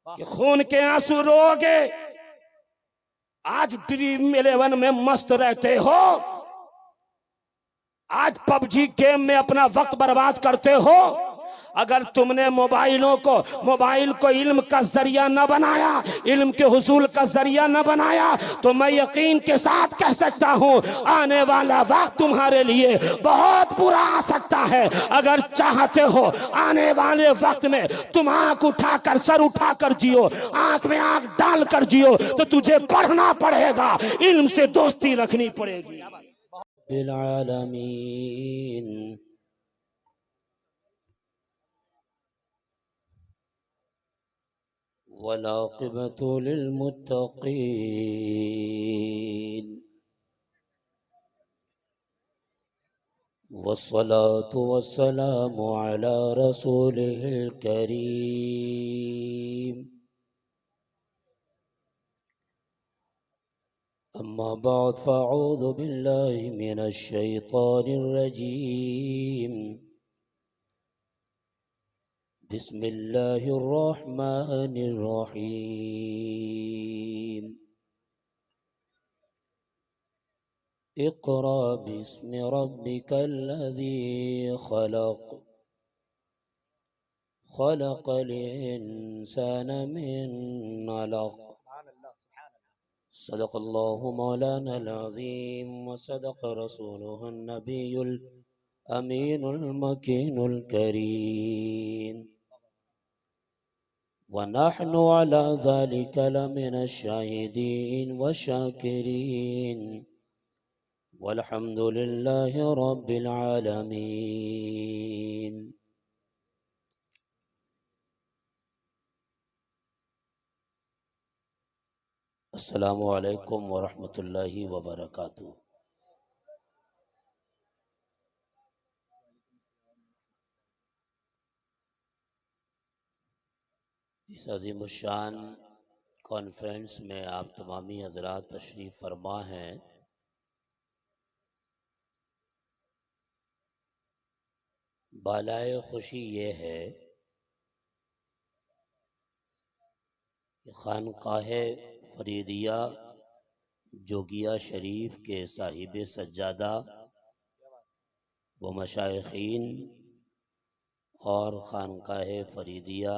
कि खून के आंसू रोगे। आज ड्रीम 11 में मस्त रहते हो, आज पबजी गेम में अपना वक्त बर्बाद करते हो। अगर तुमने मोबाइल को इल्म का जरिया न बनाया, इल्म के हुसूल का जरिया न बनाया, तो मैं यकीन के साथ कह सकता हूं आने वाला वक्त तुम्हारे लिए बहुत बुरा आ सकता है। अगर चाहते हो आने वाले वक्त में तुम आंख उठाकर, सर उठाकर जियो, आंख में आंख डालकर जियो, तो तुझे पढ़ना पड़ेगा, इल्म से दोस्ती रखनी पड़ेगी। बिल आलमीन वल आक़िबतु लिल मुत्तक़ीन वस्सलातु वस्सलामु अला रसूलिहिल करीम। अम्मा बाद फ़अऊज़ु बिल्लाहि मिनश शैतानिर रजीम। बिस्मिल्लाहिर रहमानिर रहीम। इक़रा बिस्मि रब्बिकल्लज़ी खलक़ खलक़ल इंसान मिन अलक़। सदक़ल्लाहु मौलानल अज़ीम व सदक़ रसूलुहुन नबियुल अमीनुल मकीनुल करीम। व नहनु अला ज़ालिका लमिनश शाहिदीन व शाकिरीन वल्हम्दुलिल्लाहि रब्बिल आलमीन। अस्सलामु अलैकुम व रहमतुल्लाहि व बरकातुहू। इस अज़ीमुश्शान कॉन्फ्रेंस में आप तमामी हज़रात तशरीफ़ फरमा हैं। बालाए खुशी ये है कि खानकाहे फरीदिया जोगिया शरीफ के साहिब सज्जादा व मशाइखीन और खानकाहे फरीदिया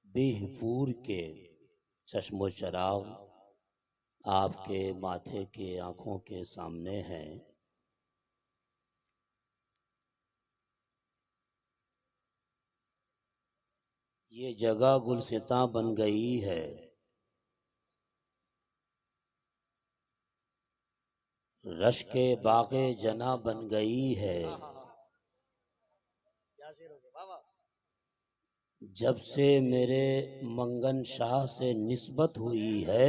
बीहपुर के चश्मो चराग आपके माथे के आँखों के सामने हैं। ये जगह गुलसिता बन गई है, रश के बाग़े जना बन गई है। जब से मेरे मंगन शाह से निस्बत हुई है,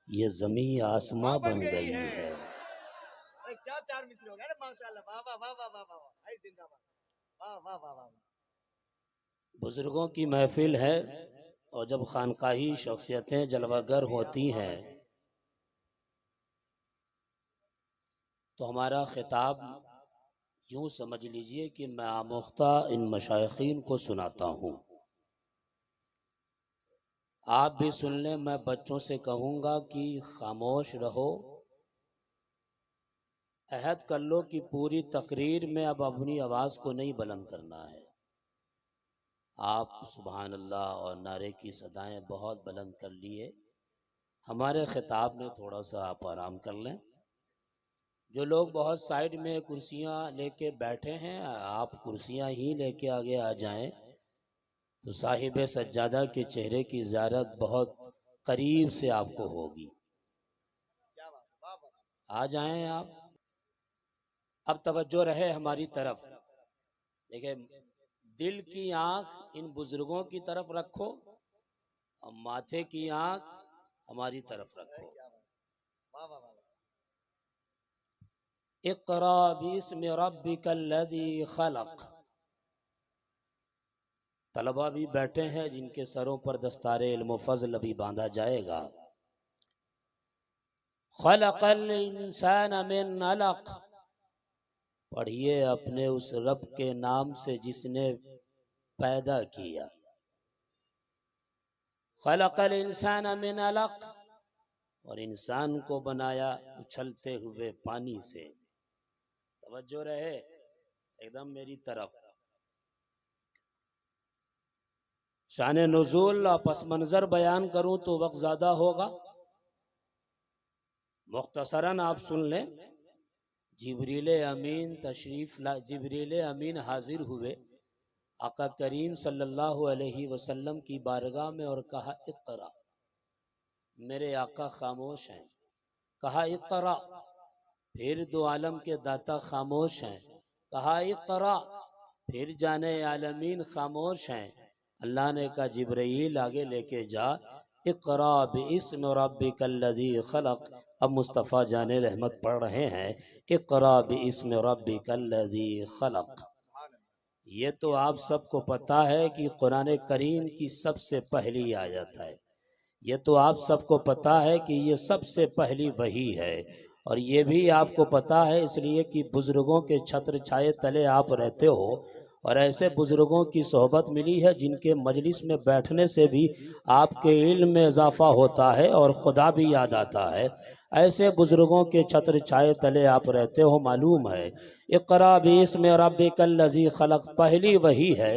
ये ज़मीं आसमां बन गई है। चार मिसरे हो गए माशाल्लाह। वाह वाह वाह वाह वाह वाह, जिंदाबाद, वाह वाह वाह वाह। बुजुर्गों की महफिल है और जब खानकाही शख्सियतें जलवागर होती हैं तो हमारा खिताब यूँ समझ लीजिए कि मैं आमुख्ता इन मशाइखीन को सुनाता हूँ। आप भी सुन लें। मैं बच्चों से कहूँगा कि खामोश रहो, अहद कर लो कि पूरी तकरीर में अब अपनी आवाज़ को नहीं बुलंद करना है। आप सुभान अल्लाह और नारे की सदाएं बहुत बुलंद कर लिए। हमारे खिताब में थोड़ा सा आप आराम कर लें। जो लोग बहुत साइड में कुर्सियां लेके बैठे हैं, आप कुर्सियां ही लेके आगे आ जाएं तो साहिब सज्जादा के चेहरे की ज़ियारत बहुत करीब से आपको होगी। आ जाएं आप। अब तवज्जो रहे हमारी तरफ। देखिए, दिल की आंख इन बुजुर्गों की तरफ रखो और माथे की आंख हमारी तरफ रखो। इक़रा बिस्मि रब्बिकल्लज़ी खलक़। तलबा भी बैठे हैं जिनके सरों पर दस्तारे इल्म फज़ल भी बांधा जाएगा। खलक़ल इंसान मिन अलक़। पढ़िए अपने उस रब के नाम से जिसने पैदा किया। खलक़ल इंसान मिन अलक़, और इंसान को बनाया उछलते हुए पानी से। तवज्जो रहे एकदम मेरी तरफ। शान नुज़ूल और पस मंज़र बयान करूं तो वक्त ज़्यादा होगा, मुख्तसरन आप सुन लें। जिब्रील अमीन हाजिर हुए आका करीम सल्लल्लाहु अलैहि वसल्लम की बारगाह में और कहा इक़रा। मेरे आका खामोश हैं, कहा इक़रा। फिर दो आलम के दाता खामोश हैं, कहा इक़रा। फिर जाने आलमीन खामोश हैं। अल्लाह ने कहा जिब्रील आगे लेके जा, इक़रा बिइस्मि रब्बिकल्लज़ी खलक़। अब मुस्तफ़ा जाने रहमत पढ़ रहे हैं इक़रा बिइस्मि रब्बिकल्लज़ी खलक़। ये तो आप सबको पता है कि कुरान करीम की सबसे पहली आयत है। ये तो आप सबको पता है कि ये सबसे पहली वही है। और ये भी आपको पता है इसलिए कि बुज़ुर्गों के छत्र छाए तले आप रहते हो और ऐसे बुज़ुर्गों की सोहबत मिली है जिनके मजलिस में बैठने से भी आपके इल्म में इजाफ़ा होता है और खुदा भी याद आता है। ऐसे बुज़ुर्गों के छत्र छाए तले आप रहते हो। मालूम है इक़रा बिइस्मि रब्बिकल्लज़ी खलक़ पहली वही है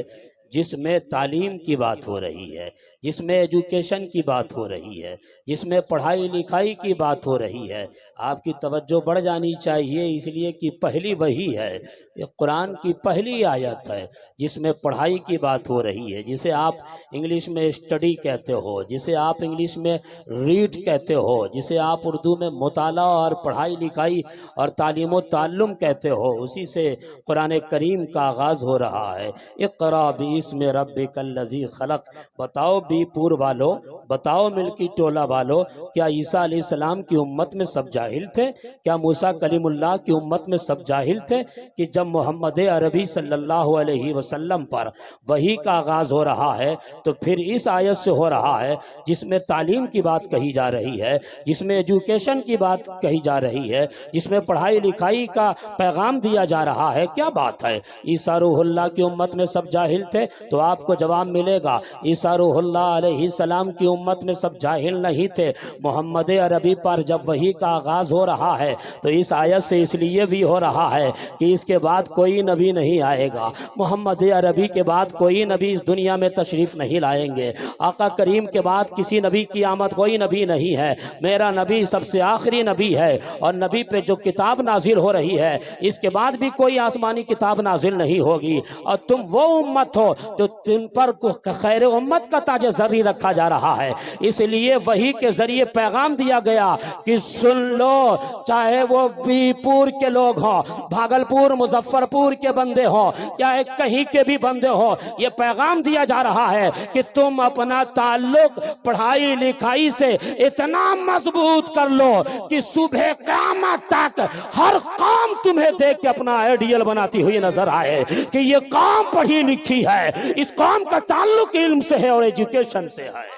जिसमें तालीम की बात हो रही है, जिसमें एजुकेशन की बात हो रही है, जिसमें पढ़ाई लिखाई की बात हो रही है। आपकी तवज्जो बढ़ जानी चाहिए इसलिए कि पहली वही है, ये कुरान की पहली आयत है जिसमें पढ़ाई की बात हो रही है, जिसे आप इंग्लिश में स्टडी कहते हो, जिसे आप इंग्लिश में रीड कहते हो, जिसे आप उर्दू में मुताला और पढ़ाई लिखाई और तालीम व ताल्लुम कहते हो। उसी से कुरान करीम का आगाज़ हो रहा है इक़रा बिइस्मि रब्बिकल्लज़ी खलक़। बताओ बीपुर वालों, बताओ मिल्की टोला वालों, क्या ईसा अलैहिस्सलाम की उम्मत में सब जाहिल थे? क्या मूसा कलीमुल्लाह की उम्मत में सब जाहिल थे कि जब मोहम्मद अरबी सल्लल्लाहु अलैहि वसल्लम पर वही का आगाज़ हो रहा है तो फिर इस आयत से हो रहा है जिसमें तालीम की बात कही जा रही है, जिसमें एजुकेशन की बात कही जा रही है, जिसमें पढ़ाई लिखाई का पैगाम दिया जा रहा है। क्या बात है, ईसा रूहुल्लाह की उम्मत में सब जाहिल थे? तो आपको जवाब मिलेगा ईसा रूहुल्लाह अलैहिस्सलाम की उम्मत में सब जाहिल नहीं थे। मोहम्मद अरबी पर जब वही का आगाज़ हो रहा है तो इस आयत से इसलिए भी हो रहा है कि इसके बाद कोई नबी नहीं आएगा, मोहम्मद अरबी के बाद कोई नबी इस दुनिया में तशरीफ़ नहीं लाएंगे। आका करीम के बाद किसी नबी की आमद कोई नबी नहीं है। मेरा नबी सबसे आखिरी नबी है और नबी पे जो किताब नाजिल हो रही है इसके बाद भी कोई आसमानी किताब नाजिल नहीं होगी। और तुम वो उम्मत हो जो तुम पर खैर उम्मत का ताज ज़र्री रखा जा रहा है। इसलिए वही के जरिए पैगाम दिया गया कि सुन लो, चाहे वो बीपुर के लोग हों, भागलपुर मुजफ्फरपुर के बंदे हों या कहीं के भी बंदे हों, ये पैगाम दिया जा रहा है कि तुम अपना ताल्लुक पढ़ाई लिखाई से इतना मजबूत कर लो कि सुबह क़यामत तक हर कौम तुम्हें देख के अपना आइडियल बनाती हुई नजर आए कि ये कौम पढ़ी लिखी है, इस कौम का ताल्लुक इल्म से है और एजुकेशन से है।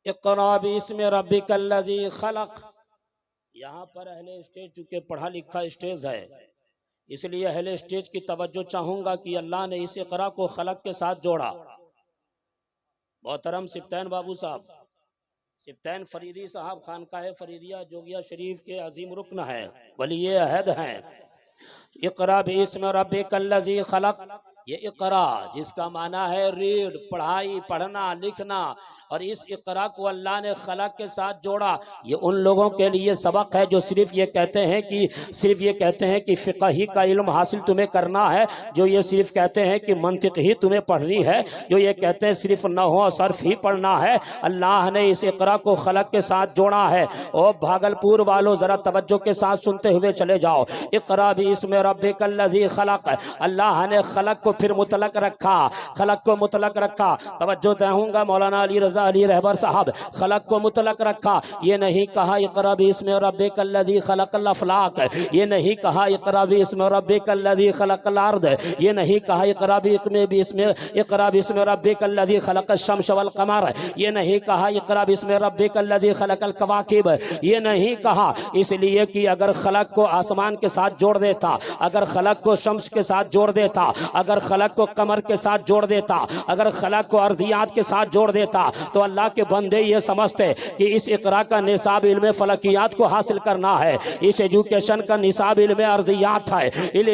इक़रा बिइस्मि रब्बिकल्लज़ी खलक़। यहाँ पर अहले स्टेज चूँकि पढ़ा लिखा स्टेज है इसलिए अहले स्टेज की तवज्जो चाहूँगा कि अल्लाह ने इस इक़रा को खलक़ के साथ जोड़ा। मोहतरम सिब्तैन बाबू साहब, सिब्तैन फरीदी साहब खानकाह फरीदिया जोगिया शरीफ के अजीम रुकन है, वली अहद हैं। इक़रा बिइस्मि रब्बिकल्लज़ी खलक़, ये इक़रा जिसका माना है रीड, पढ़ाई पढ़ना लिखना, और इस इक़रा को अल्लाह ने खलक़ के साथ जोड़ा। ये उन लोगों के लिए सबक है जो सिर्फ ये कहते हैं कि फ़िक़्ह ही का इल्म हासिल तुम्हें करना है, जो ये सिर्फ कहते हैं कि मंतिक़ ही तुम्हें पढ़नी है, जो ये कहते हैं सिर्फ नहव और सर्फ ही पढ़ना है। अल्लाह ने इस इक़रा को खलक़ के साथ जोड़ा है। और भागलपुर वालों ज़रा तवज्जो के साथ सुनते हुए चले जाओ। इक़रा बिइस्मि रब्बिकल्लज़ी खलक़, अल्लाह ने खलक़ को फिर मुतलक रखा, खलक को मुतलक रखा। तवज्जो चाहूंगा मौलाना अली रजा अली रहबर साहब, खलक को मुतलक रखा। ये नहीं कहा इक़रा बिस्मि रब्बिकल लज़ी खलक़ल अफ़लाक, ये नहीं कहा इक़रा बिस्मि रब्बिकल लज़ी खलक़ल अर्द, ये नहीं कहा इक़रा बिस्मि रब्बिकल लज़ी खलक़श शम्स वल क़मर, ये नहीं कहा इक़रा बिस्मि रब्बिकल लज़ी खलक़ल कवाकिब, ये नहीं कहा। इसलिए कि अगर खलक को आसमान के साथ जोड़ देता, अगर खलक को शम्स के साथ जोड़ देता, अगर खलक को कमर के साथ जोड़ देता, अगर खलक को अर्दियात के साथ जोड़ देता, तो अल्लाह के बंदे ये समझते कि इस इक़रा का निसाब इल्म फलकियात को हासिल करना है, इस एजुकेशन का निसाब इल्म अर्दियात है,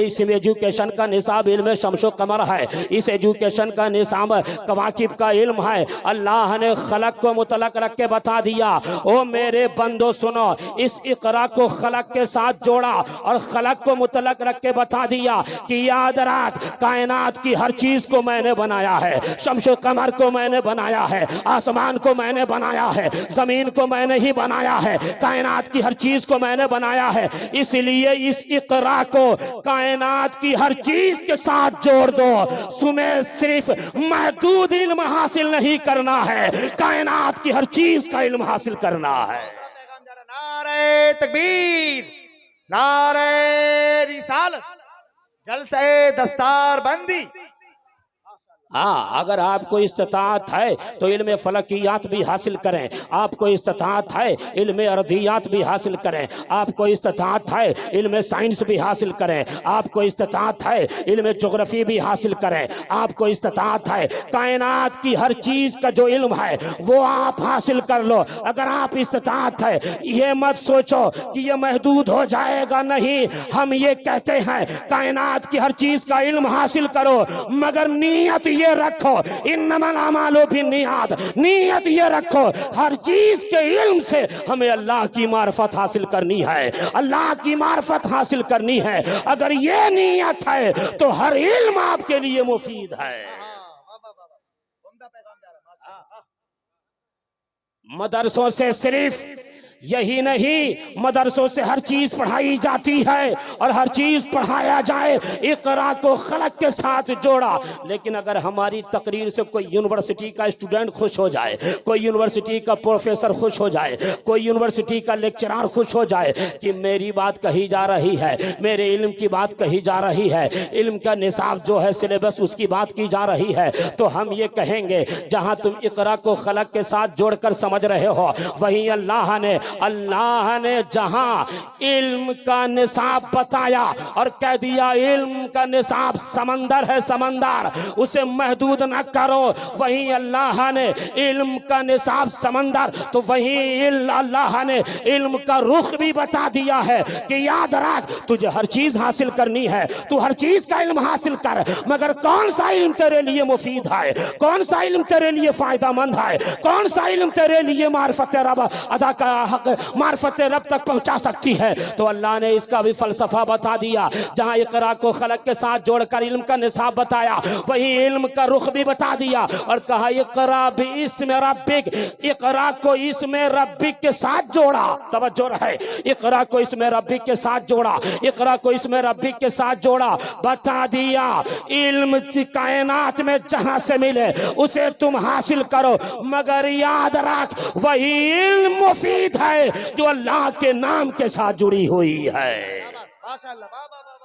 इस एजुकेशन का निसाब इल्म शम्सो कमर है, इस एजुकेशन का निसाब कवाकिब का इल्म है। अल्लाह ने खलक को मुतलक रख के बता दिया, ओ मेरे बंदो सुनो, इस इक़रा को खलक के साथ जोड़ा और खलक को मुतलक रख के बता दिया कि याद रख, कायनात की हर चीज को मैंने बनाया है, शम्सो कमर को मैंने बनाया है, आसमान को मैंने बनाया है, जमीन को मैंने ही बनाया है, कायनात की हर चीज को मैंने बनाया है। इसलिए इस इक़रा को कायनात की हर चीज के साथ जोड़ दो। तुम्हें सिर्फ महदूद इल्म हासिल नहीं करना है, कायनात की हर चीज का इल्म हासिल करना है। नारे तकबीर, नारे रिसालत, जलसे दस्तार बंदी। हाँ, अगर आपको इस्तिताअत है तो इल्म फलकियात भी हासिल करें, आपको इस्तिताअत है इल्म अर्दियात भी हासिल करें, आपको इस्तिताअत है इल्म साइंस भी हासिल करें, आपको इस्तिताअत है इल्म ज्योग्राफी भी हासिल करें, आपको इस्तिताअत है कायनात की हर चीज का जो इल्म है वो आप हासिल कर लो। अगर आप इस्तिताअत है, ये मत सोचो कि ये महदूद हो जाएगा, नहीं, हम ये कहते हैं कायनात की हर चीज का इल्म हासिल करो, मगर नीयत ये रखो, इन्नमल अमालु बिन्नियात, नीयत ये रखो हर चीज के इल्म से हमें अल्लाह की मार्फत हासिल करनी है, अल्लाह की मार्फत हासिल करनी है। अगर ये नीयत है तो हर इल्म आपके लिए मुफीद है। मदरसों से सिर्फ यही नहीं, मदरसों से हर चीज पढ़ाई जाती है और हर चीज पढ़ाया जाए, इक़रा को खलक के साथ जोड़ा। लेकिन अगर हमारी तकरीर से कोई यूनिवर्सिटी का स्टूडेंट खुश हो जाए, कोई यूनिवर्सिटी का प्रोफेसर खुश हो जाए, कोई यूनिवर्सिटी का लेक्चरर खुश हो जाए कि मेरी बात कही जा रही है, मेरे इल्म की बात कही जा रही है, इल्म का निसाब जो है सिलेबस उसकी बात की जा रही है, तो हम ये कहेंगे जहां तुम इक़रा को खलक के साथ जोड़कर समझ रहे हो, वहीं अल्लाह ने जहां इल्म का निसाब बताया और कह दिया इल्म का निसाब समंदर है, समंदर, उसे महदूद न करो, वहीं अल्लाह ने इल्म का निसाब समंदर, तो वहीं अल्लाह ने इल्म का रुख भी बता दिया है कि याद रख, तुझे हर चीज हासिल करनी है, तू हर चीज का इल्म हासिल कर, मगर कौन सा इल्म तेरे लिए मुफीद है, कौन सा इल्म तेरे लिए फायदामंद है, कौन सा इल्म तेरे लिए मार्फत रब अदा का मार्फत रब तक पहुंचा सकती है। तो अल्लाह ने इसका भी फलसफा बता दिया, जहां इक़रा को खलक के साथ जोड़कर इल्म का निसाब बताया, वहीं इल्म का रुख भी बता दिया और कहा इक़रा बिइस्मि रब्बिक, इक़रा को इस्मे रब्बिक के साथ जोड़ा। तवज्जो रहे, इक़रा को इस्मे रब्बिक के साथ जोड़ा, इक़रा को इस्मे रब्बिक के साथ जोड़ा, बता दिया इल्म कायनात में जहां से मिले उसे तुम हासिल करो, मगर याद रख वही इल्म मुफीद है जो अल्लाह के नाम के साथ जुड़ी हुई है। माशाअल्लाह, वाह वाह वाह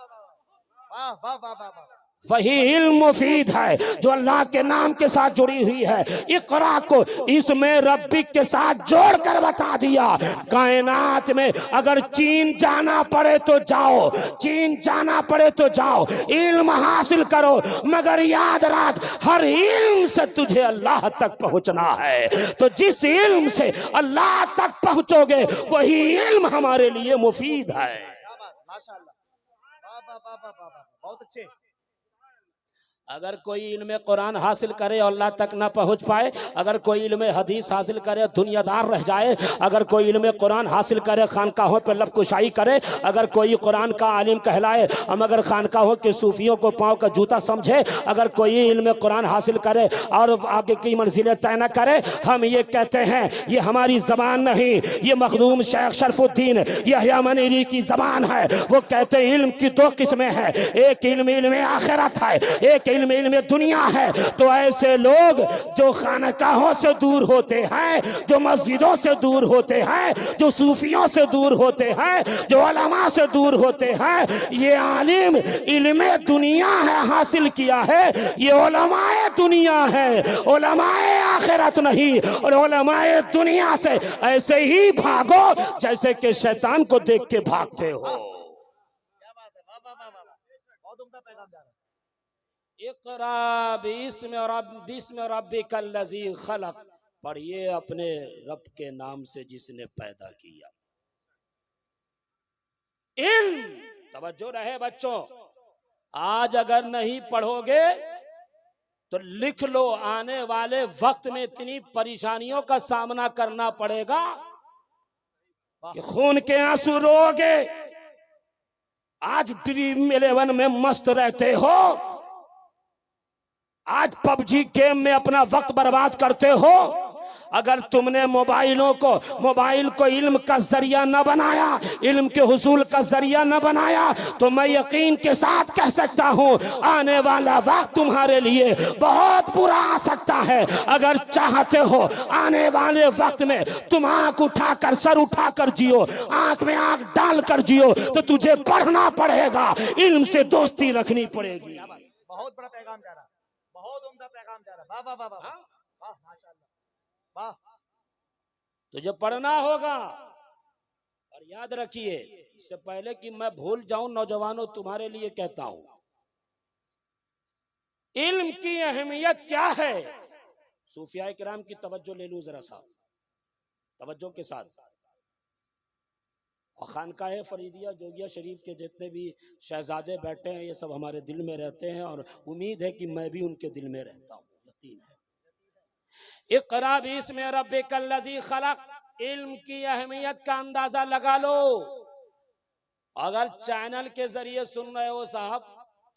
वाह वाह वाह वाह वाह। वही इल्म मुफीद है जो अल्लाह के नाम के साथ जुड़ी हुई है। इक़रा को इसमें रब्बिक के साथ जोड़कर बता दिया, कायनात में अगर चीन जाना पड़े तो जाओ, चीन जाना पड़े तो जाओ, इल्म हासिल करो, मगर याद रख हर इल्म से तुझे अल्लाह तक पहुंचना है। तो जिस इल्म से अल्लाह तक पहुंचोगे वही इल्म हमारे लिए मुफीद है। माशाअल्लाह, वाह वाह वाह वाह वाह, बहुत अच्छे। अगर कोई इल्म कुरान हासिल करे और अल्लाह तक ना पहुँच पाए, अगर कोई इल्म हदीस हासिल करे दुनियादार रह जाए, अगर कोई इल्म कुरान हासिल करे खानकाहों पर लबकुशाई करे, अगर कोई कुरान का आलिम कहलाए मगर खानकाहों के सूफियों को पाँव का जूता समझे, अगर कोई इल्म कुरान हासिल करे और आगे की मंजिलें तय न करे, हम ये कहते हैं ये हमारी ज़बान नहीं, ये मखदूम शेख शरफुद्दीन यहया मनीरी की ज़बान है। वो कहते हैं इल्म की दो किस्में हैं, एक इल्म आखिरत है, एक दिल में इल्म दुनिया है, तो ऐसे लोग जो खानकाहों से दूर होते हैं, जो मस्जिदों से दूर होते हैं, जो सूफियों से दूर होते हैं, जो उलमा से दूर होते हैं, ये आलिम इल्म दुनिया है हासिल किया है, ये उलमाए दुनिया है, उलमाए आखिरत नहीं। और उलमाए दुनिया से ऐसे ही भागो जैसे कि शैतान को देख के भागते हो। क्या बात है, वाह वाह वाह वाह, बहुत उम्दा पैगाम जा रहा है। इक़रा बिस्मि रब्बिकल लज़ी खलक़, पढ़िए अपने रब के नाम से जिसने पैदा किया। इल्म, तवज्जो रहे बच्चों, आज अगर नहीं पढ़ोगे तो लिख लो, आने वाले वक्त में इतनी परेशानियों का सामना करना पड़ेगा कि खून के आंसू रोगे। आज ड्रीम 11 में मस्त रहते हो, आज पबजी गेम में अपना वक्त बर्बाद करते हो। अगर तुमने मोबाइल को इल्म का जरिया न बनाया, इल्म के हुसूल का जरिया न बनाया, तो मैं यकीन के साथ कह सकता हूं आने वाला वक्त तुम्हारे लिए बहुत बुरा आ सकता है। अगर चाहते हो आने वाले वक्त में तुम आंख उठाकर, सर उठाकर जियो, आंख में आंख डालकर जियो, तो तुझे पढ़ना पड़ेगा, इल्म से दोस्ती रखनी पड़ेगी। बहुत बड़ा पैगाम जा रहा है, बहुत उम्दा पैगाम जा रहा है। वाह वाह वाह वाह वाह, माशाल्लाह, वाह। तुझे पढ़ना होगा। और याद रखिए, इससे पहले कि मैं भूल जाऊं, नौजवानों तुम्हारे लिए कहता हूं, इल्म की अहमियत क्या है। सूफिया किराम की तवज्जो ले लूं जरा सा, तवज्जो के साथ। और खानकाह फरीदिया जोगिया शरीफ के जितने भी शहजादे बैठे हैं, ये सब हमारे दिल में रहते हैं, और उम्मीद है कि मैं भी उनके दिल में रहता हूँ, यकीन है। इक़रा बिस्मि रब्बिकल लज़ी खलक़, इल्म की अहमियत का अंदाजा लगा लो। अगर चैनल के जरिए सुन रहे हो साहब,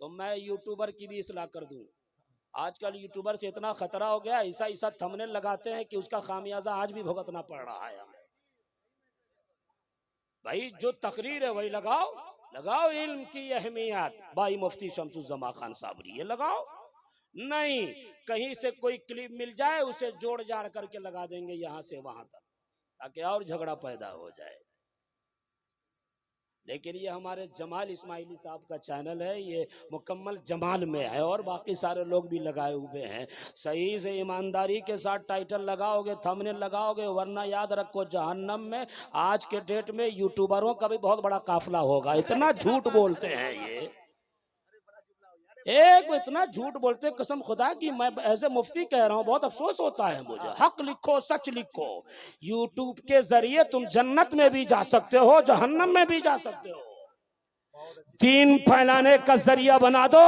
तो मैं यूट्यूबर की भी इस्लाह कर दूं। आजकल यूट्यूबर से इतना खतरा हो गया, ऐसा ऐसा थंबनेल लगाते हैं कि उसका खामियाजा आज भी भुगतना पड़ रहा है हमें। भाई जो तकरीर है वही लगाओ इल्म की अहमियत, भाई मुफ्ती शमसुज़्ज़मा खान साबरी, ये लगाओ। नहीं, कहीं से कोई क्लिप मिल जाए उसे जोड़ जाड़ करके लगा देंगे यहां से वहां तक, ताकि और झगड़ा पैदा हो जाए। लेकिन ये हमारे जमाल इस्माइली साहब का चैनल है, ये मुकम्मल जमाल में है, और बाकी सारे लोग भी लगाए हुए हैं। सही से ईमानदारी के साथ टाइटल लगाओगे, थंबनेल लगाओगे, वरना याद रखो जहन्नम में आज के डेट में यूट्यूबरों का भी बहुत बड़ा काफिला होगा। इतना झूठ बोलते हैं ये, एक इतना झूठ बोलते, कसम खुदा की मैं ऐसे मुफ्ती कह रहा हूँ, बहुत अफसोस होता है मुझे। हक लिखो, सच लिखो। यूट्यूब के जरिए तुम जन्नत में भी जा सकते हो, जहन्नम में भी जा सकते हो। दीन फैलाने का जरिया बना दो।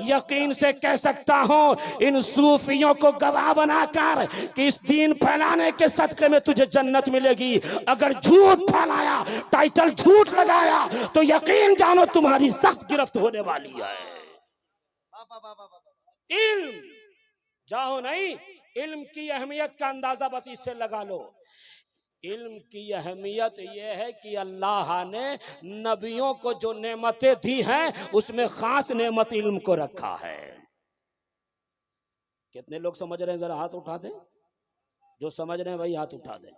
यकीन से कह सकता हूं, इन सूफियों को गवाह बनाकर कि इस दीन फैलाने के सदके में तुझे जन्नत मिलेगी। अगर झूठ फैलाया, टाइटल झूठ लगाया, तो यकीन जानो तुम्हारी सख्त गिरफ्त होने वाली है। इल्म जाओ नहीं, इल्म की अहमियत का अंदाजा बस इससे लगा लो। इल्म की अहमियत यह है कि अल्लाह ने नबियों को जो नेमतें दी हैं, उसमें खास नेमत इल्म को रखा है। कितने लोग समझ रहे हैं? जरा हाथ उठा दें, जो समझ रहे हैं वही हाथ उठा दें।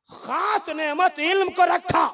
खास नेमत इल्म को रखा।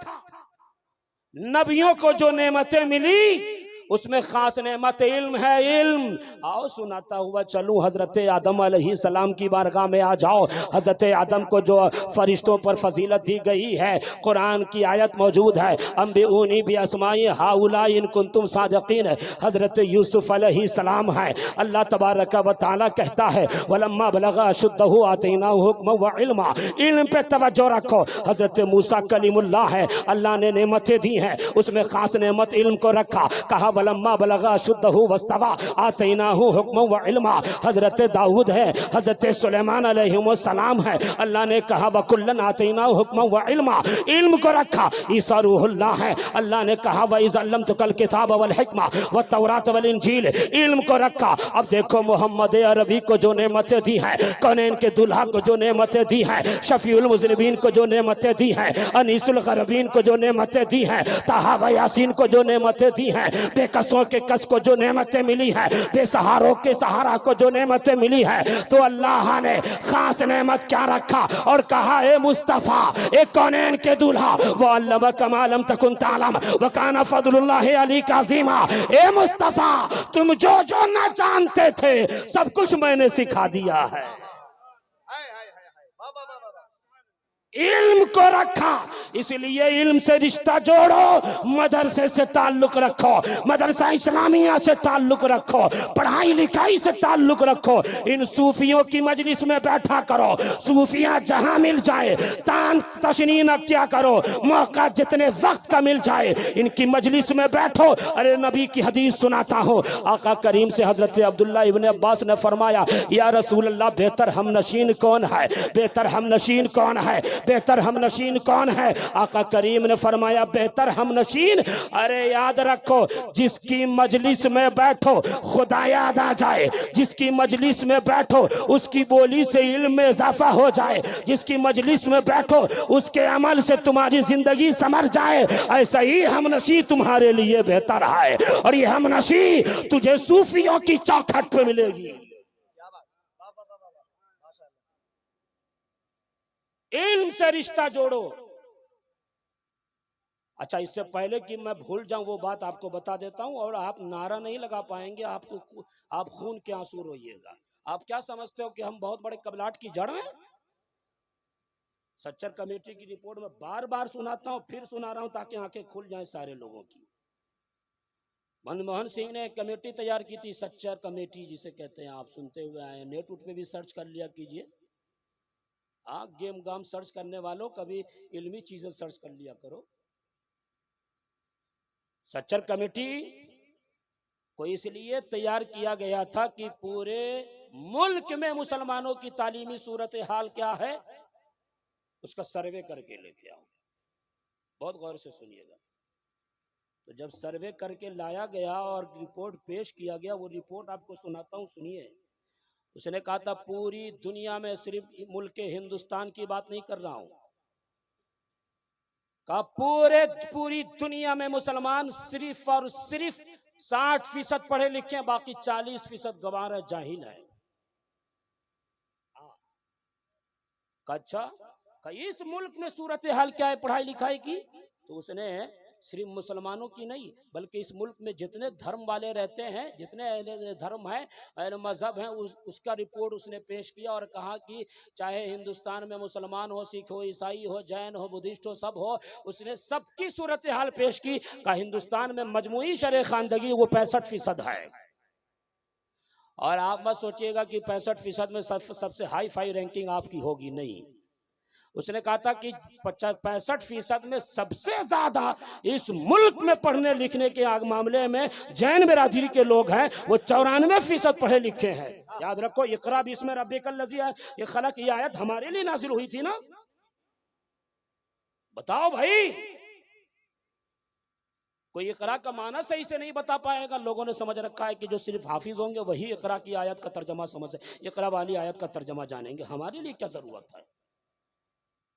नबियों को जो नेमतें मिली उसमें खास नेमत इल्म है। इल्म आओ सुनाता हुआ चलूं, हजरत आदम अलैहिस्सलाम की बारगाह में आ जाओ। हजरत आदम को जो फरिश्तों पर फजीलत दी गई है, कुरान की आयत मौजूद है, अंबिऊनी भी अस्माई हाउला इन कुंतुम सादिकीन। हजरत यूसुफ अलैहिस्सलाम है, अल्लाह तबारक व तआला कहता है वलम्मा बलगा अशुद्धहु आतैनाहु हुक्मन व इल्मा। इल्म पे तवज्जो रखो। हजरत मूसा कलीमुल्लाह है, अल्लाह ने नेमतें दी हैं, उसमें खास नेमत इल्म को रखा। कहा वलम्मा बलगा शुद्धहु वस्तवा आतैनाहु हुक्मन व इल्मा। हजरत दाऊद है, हजरत सुलेमान अलैहिस्सलाम है, अल्लाह ने कहा वकुल्लन आतैनाहु हुक्मन व इल्मा। इल्म को रखा। ईसा रूहुल्लाह है, अल्लाह ने कहा व इज़ अल्लमतुकल किताब वल हिकमा व तौरात वल इंजील। इल्म को रखा। अब देखो मोहम्मद अरबी को जो नेमतें दी हैं, कौनैन के दुल्हा को जो नेमतें दी हैं, शफीउल मुज़निबीन को जो नेमतें दी हैं, अनीसुल गरबीन को जो नेमतें दी हैं, ताहा व यासीन को जो नेमतें दी हैं, बेकसों के कस को जो नेमतें मिली है, बेसहारों के सहारा को जो नेमतें मिली है, तो अल्लाह ने खास नेमत क्या रखा और कहा, ए मुस्तफा, ए कौनैन के दूल्हा, वो अल्लम कमालम तकुन तालम व काना फदलुल्लाहि अलैका अज़ीमा। ए मुस्तफा, तुम जो जो न जानते थे सब कुछ मैंने सिखा दिया है। हाय हाय हाय हाय, वाह वाह वाह वाह वाह। इल्म को रखा, इसलिए इल्म से रिश्ता जोड़ो, मदरसे से ताल्लुक रखो, मदरसा इस्लामिया से ताल्लुक रखो, पढ़ाई लिखाई से ताल्लुक रखो। इन सूफियों की मजलिस में बैठा करो, सूफिया जहां मिल जाए तान तशनी न क्या करो, मौका जितने वक्त का मिल जाए इनकी मजलिस में बैठो। अरे नबी की हदीस सुनाता हो, आका करीम से हजरत अब्दुल्ला इब्न अब्बास ने फरमाया, या रसूल अल्लाह, बेहतर हम नशीन कौन है, बेहतर हम नशीन कौन है, बेहतर हम नशीन कौन है? आका करीम ने फरमाया, बेहतर हम नशीन, अरे याद रखो, जिसकी मजलिस में बैठो खुदा याद आ जाए, जिसकी मजलिस में बैठो उसकी बोली से इल्म में इजाफा हो जाए, जिसकी मजलिस में बैठो उसके अमल से तुम्हारी जिंदगी समझ जाए, ऐसा ही हम नशी तुम्हारे लिए बेहतर है। और ये हम नशी तुझे सूफियों की चौखट पे मिलेगी। क्या बात, वाह वाह वाह वाह वाह, माशाअल्लाह। इल्म से रिश्ता जोड़ो। अच्छा, इससे पहले कि मैं भूल जाऊं वो बात आपको बता देता हूं, और आप नारा नहीं लगा पाएंगे, आप खून के आंसू रोइएगा। आप क्या समझते हो कि हम बहुत बड़े कबलाट की जड़ हैं? सच्चर कमेटी की रिपोर्ट में बार बार सुनाता हूं, फिर सुना रहा हूं ताकि आंखें खुल जाएं सारे लोगों की। मनमोहन सिंह ने एक कमेटी तैयार की थी, सच्चर कमेटी जिसे कहते हैं, आप सुनते हुए आए, नेट उट पे भी सर्च कर लिया कीजिए। गेम गाम सर्च करने वालों, कभी इल्मी चीजें सर्च कर लिया करो। सच्चर कमेटी को इसलिए तैयार किया गया था कि पूरे मुल्क में मुसलमानों की तालीमी सूरत हाल क्या है उसका सर्वे करके लेके आओ। बहुत गौर से सुनिएगा। तो जब सर्वे करके लाया गया और रिपोर्ट पेश किया गया, वो रिपोर्ट आपको सुनाता हूं, सुनिए। उसने कहा था, पूरी दुनिया में, सिर्फ मुल्क हिंदुस्तान की बात नहीं कर रहा हूं, कहा पूरी दुनिया में मुसलमान सिर्फ और सिर्फ 60% पढ़े लिखे हैं, बाकी 40% गंवार है, जाहिल है। अच्छा, इस मुल्क में सूरत हाल क्या है पढ़ाई लिखाई की? तो उसने सिर्फ मुसलमानों की नहीं, बल्कि इस मुल्क में जितने धर्म वाले रहते हैं, जितने अहले धर्म हैं, अहले मजहब हैं, उसका रिपोर्ट उसने पेश किया और कहा कि चाहे हिंदुस्तान में मुसलमान हो, सिख हो, ईसाई हो, जैन हो, बुद्धिस्ट हो, सब हो, उसने सबकी सूरत हाल पेश की। का हिंदुस्तान में मजमूई शरह खानदगी वो 65% है। और आप मत सोचिएगा कि 65% में सबसे हाई फाई रैंकिंग आपकी होगी, नहीं। उसने कहा था कि 65% में सबसे ज्यादा इस मुल्क में पढ़ने लिखने के मामले में जैन बिरादरी के लोग हैं, वो 94% पढ़े लिखे हैं। याद रखो, इकरा बिस्म रब्बिकल लज़ी खलक़, ये आयत हमारे लिए नाजिल हुई थी ना। बताओ भाई, कोई इकरा का माना सही से नहीं बता पाएगा। लोगों ने समझ रखा है कि जो सिर्फ हाफिज होंगे वही इकरा की आयत का तर्जमा समझ, इकरा वाली आयत का तर्जमा जानेंगे। हमारे लिए क्या जरूरत है?